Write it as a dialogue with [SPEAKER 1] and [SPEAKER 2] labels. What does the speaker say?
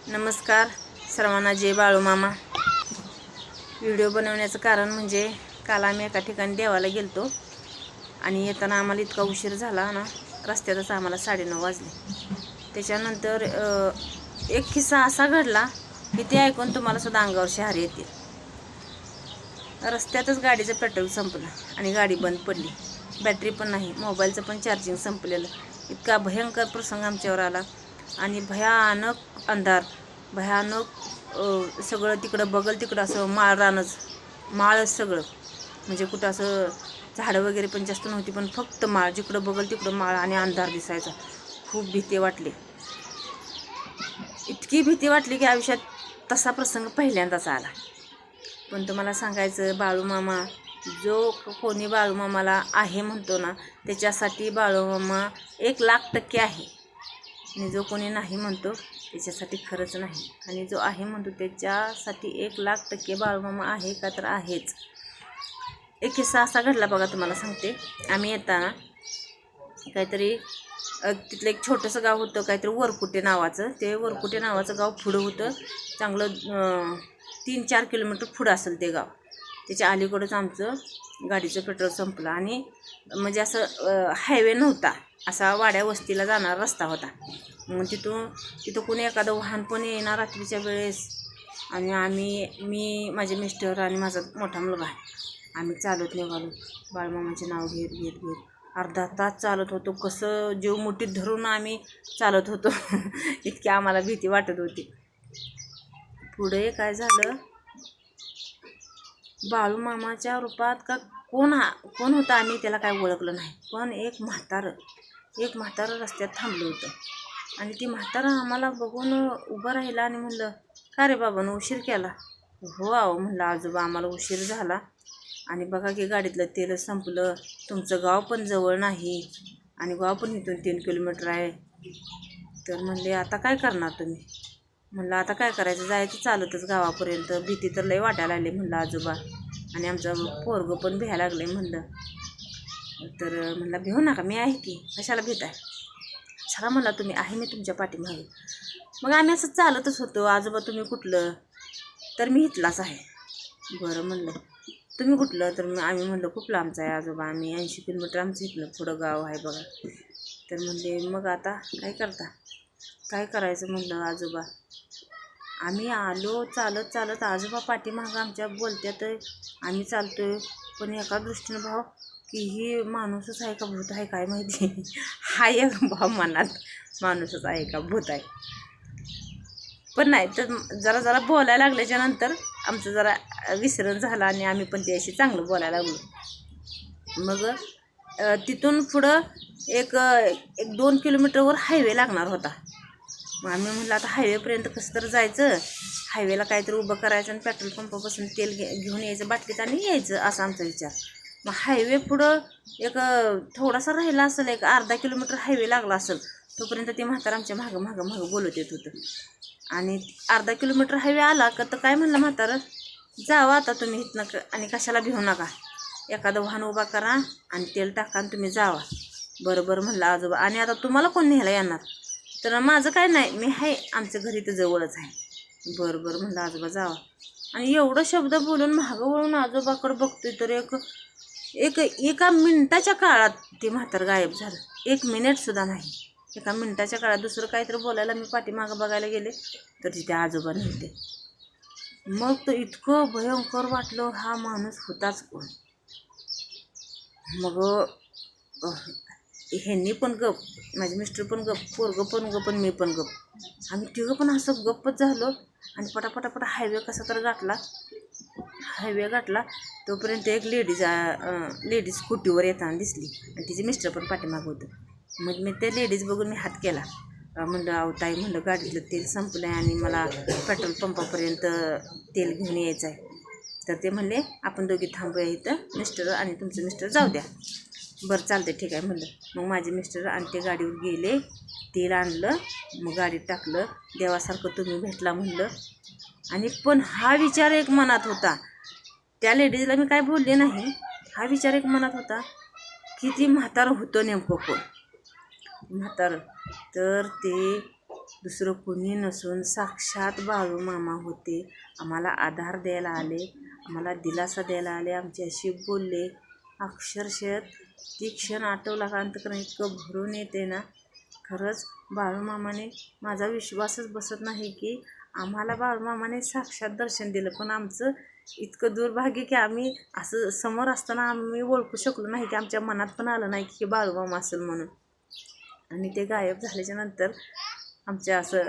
[SPEAKER 1] नमस्कार सर्वांना, जय बाळूमामा। व्हिडिओ बनवण्याचं कारण म्हणजे काल आम्ही एका ठिकाणी देवाला गेलतो आणि येताना आम्हाला इतका उशीर झाला ना, रस्त्यातच आम्हाला 9:30 वाजले। त्याच्यानंतर एक किस्सा असा घडला की ते ऐकून तुम्हाला सुद्धा अंगावर शहारे येतील। रस्त्यातच गाडीचं पेट्रोल संपलं आणि गाडी बंद पडली, बॅटरी पण नाही, मोबाईलचं पण चार्जिंग संपलेलं। इतका भयंकर प्रसंग आमच्यावर आला आणि भयानक अंधार, भयानक सगळं तिकडं बगल तिकडं असं माळरानच, माळच सगळं, म्हणजे कुठं असं झाडं वगैरे पण जास्त नव्हती, पण फक्त माळ, जिकडं बगल तिकडं माळ आणि अंधार दिसायचा। खूप भीती वाटली, इतकी भीती वाटली की आयुष्यात तसा प्रसंग पहिल्यांदाच आला। पण तुम्हाला सांगायचं, बाळूमामा जो कोणी बाळूमामाला आहे म्हणतो ना, त्याच्यासाठी बाळूमामा 1,00,000% आहे, आणि जो कोणी नाही म्हणतो त्याच्यासाठी खरंच नाही, आणि जो आहे म्हणतो त्याच्यासाठी 1,00,000% बाळूमामा आहे का, तर आहेच। एक किस्सा असा घडला बघा, तुम्हाला सांगते। आम्ही येताना काहीतरी तिथलं एक छोटंसं गाव होतं, काहीतरी वरकुटे नावाचं, ते वरकुटे नावाचं गाव पुढं होतं, चांगलं 3-4 किलोमीटर पुढं असेल ते गाव। त्याच्या अलीकडंच आमचं गाडीचं पेट्रोल संपलं, आणि म्हणजे असं हायवे नव्हता, असा वाड्या वस्तीला जाणारा रस्ता होता। मग तिथं कोणी एखादं वाहन पण येणार रात्रीच्या वेळेस, आणि मी माझे मिस्टर आणि माझा मोठा मुलगा आम्ही चालत निघालो, बाळूमामाचे नाव घेत घेत घेत अर्धा तास चालत होतो। कसं जीव मुठीत धरून आम्ही चालत होतो इतकी आम्हाला भीती वाटत होती। पुढे काय झालं, बाळूमामाच्या रूपात का कोण होतं आम्ही त्याला काय ओळखलं नाही, पण एक म्हातारं रस्त्यात थांबलं होतं, आणि ती म्हातारं आम्हाला बघून उभं राहिलं आणि म्हणलं, का रे बाबांनो, उशीर केला? हो आहो म्हणलं, आजोबा आम्हाला उशीर झाला, आणि बघा की गाडीतलं तेल संपलं, तुमचं गाव पण जवळ नाही, आणि गाव पण इथून 3 किलोमीटर आहे। तर म्हणले, आता काय करणार तुम्ही? म्हणलं, आता काय करायचं, जायचं चालतच गावापर्यंत, भीती तर लई वाटायला लागली म्हणलं आजोबा, आणि आमचं पोरगं पण भ्यायला लागले म्हणलं। तर म्हणलं, भिऊ नका, मी आहे की, कशाला भीताय, चला म्हणला तुम्ही, आहे मी तुमच्या पाठीमागे। मग आम्ही असं चालतच होतो, आजोबा तुम्ही कुठलं? तर मी इथलाच आहे। बरं म्हणलं, तुम्ही कुठलं? तर आम्ही म्हणलं, खूप लांबचं आहे आजोबा, आम्ही 80 किलोमीटर आमचं इथलं पुढं गाव आहे बघा। तर म्हणले, मग आता काय करता, काय करायचं म्हणलं आजोबा? आम्ही आलो चालत चालत, आजोबा पाठीमागं आमच्या बोलत्यात, आम्ही चालतोय, पण एका दृष्टीनं भाव की ही माणूसच आहे का भूत आहे काय माहिती हा एक भाव मनात, माणूसच आहे का भूत आहे, पण नाही तर जरा बोलायला लागल्याच्या नंतर आमचं जरा विसरण झालं, आणि आम्ही पण त्याशी चांगलं बोलायला लागलो। मग तिथून पुढं एक 2 किलोमीटरवर हायवे लागणार होता। मग आम्ही म्हणलं, आता हायवेपर्यंत कसं तर जायचं, हायवेला काहीतरी उभं करायचं आणि पेट्रोल पंपापासून तेल घेऊन यायचं बाटलीत आणि यायचं, असा आमचा विचार। मग हायवे पुढं एक थोडासा राहिला असेल, एक अर्धा किलोमीटर हायवे लागला असेल, तोपर्यंत ते म्हातारं आमच्या मागं बोलत येत होतं, आणि अर्धा किलोमीटर हायवे आला का तर काय म्हणलं म्हातारं, जावा आता तुम्ही इथनं, आणि कशाला भिऊ नका, एखादं वाहन उभा करा आणि तेल टाका आणि तुम्ही जावा। बरोबर म्हणलं आजोबा, आणि आता तुम्हाला कोण न्यायला येणार? तर माझं काय नाही, मी आहे, आमचं घरी तर जवळच आहे। बरं म्हणलं आजोबा, जावा। आणि एवढं शब्द बोलून मागं वळून आजोबाकडं बघतोय, तर एका मिनिटाच्या काळात ते म्हातारं गायब झालं, 1 मिनिटसुद्धा नाही, एका मिनिटाच्या काळात। दुसरं काहीतरी बोलायला मी पाठीमागं बघायला गेले तर तिथे आजोबा नव्हते। मग तर इतकं भयंकर वाटलं, हा माणूस होताच कोण? मग ह्यांनी पण गप, माझे मिस्टर पण गप, पोरगं पण गप, आणि मी पण गप, आम्ही तिघं पण असं गप्पच झालो। आणि पटापटापट हायवे कसा तर हायवे गाठला, तोपर्यंत एक लेडीज स्कूटीवर येताना दिसली, आणि तिचे मिस्टर पण पाठीमागं होतं। मग मी त्या लेडीज बघून मी हात केला, म्हणलं, अहो ताई म्हणलं, गाडीतलं तेल संपलं आहे आणि मला पेट्रोल पंपापर्यंत तेल घेऊन यायचं आहे। तर ते म्हणले, आपण दोघी थांबूया इथं, मिस्टर आणि तुमचं मिस्टर जाऊ द्या। बरं चालते, ठीक आहे म्हणलं। मग माझे मिस्टर आणि ते गाडीवर गेले, तेल आणलं, मग गाडीत टाकलं, देवासारखं तुम्ही भेटला म्हणलं। आणि पण हा विचार एक मनात होता, त्या लेडीजला मी काय बोलले नाही, हा विचार एक मनात होता की ती म्हातारं होतं नेमकं कोण, म्हातारं, तर ते दुसरं कुणी नसून साक्षात बाळू मामा होते. आम्हाला आधार द्यायला आले, आम्हाला दिलासा द्यायला आले, आमच्याशी बोलले. अक्षरशः ती क्षण आठवला का अंतकरण इतकं भरून येते ना. खरंच बाळूमामाने माझा विश्वासच बसत नाही की आम्हाला बाळूमामाने साक्षात दर्शन दिलं. पण आमचं इतकं दुर्भाग्य की आम्ही असं समोर असताना आम्ही ओळखू शकलो नाही, की आमच्या मनात पण आलं नाही की बाळूमामा असेल म्हणून. आणि ते गायब झाल्याच्या नंतर आमच्या असं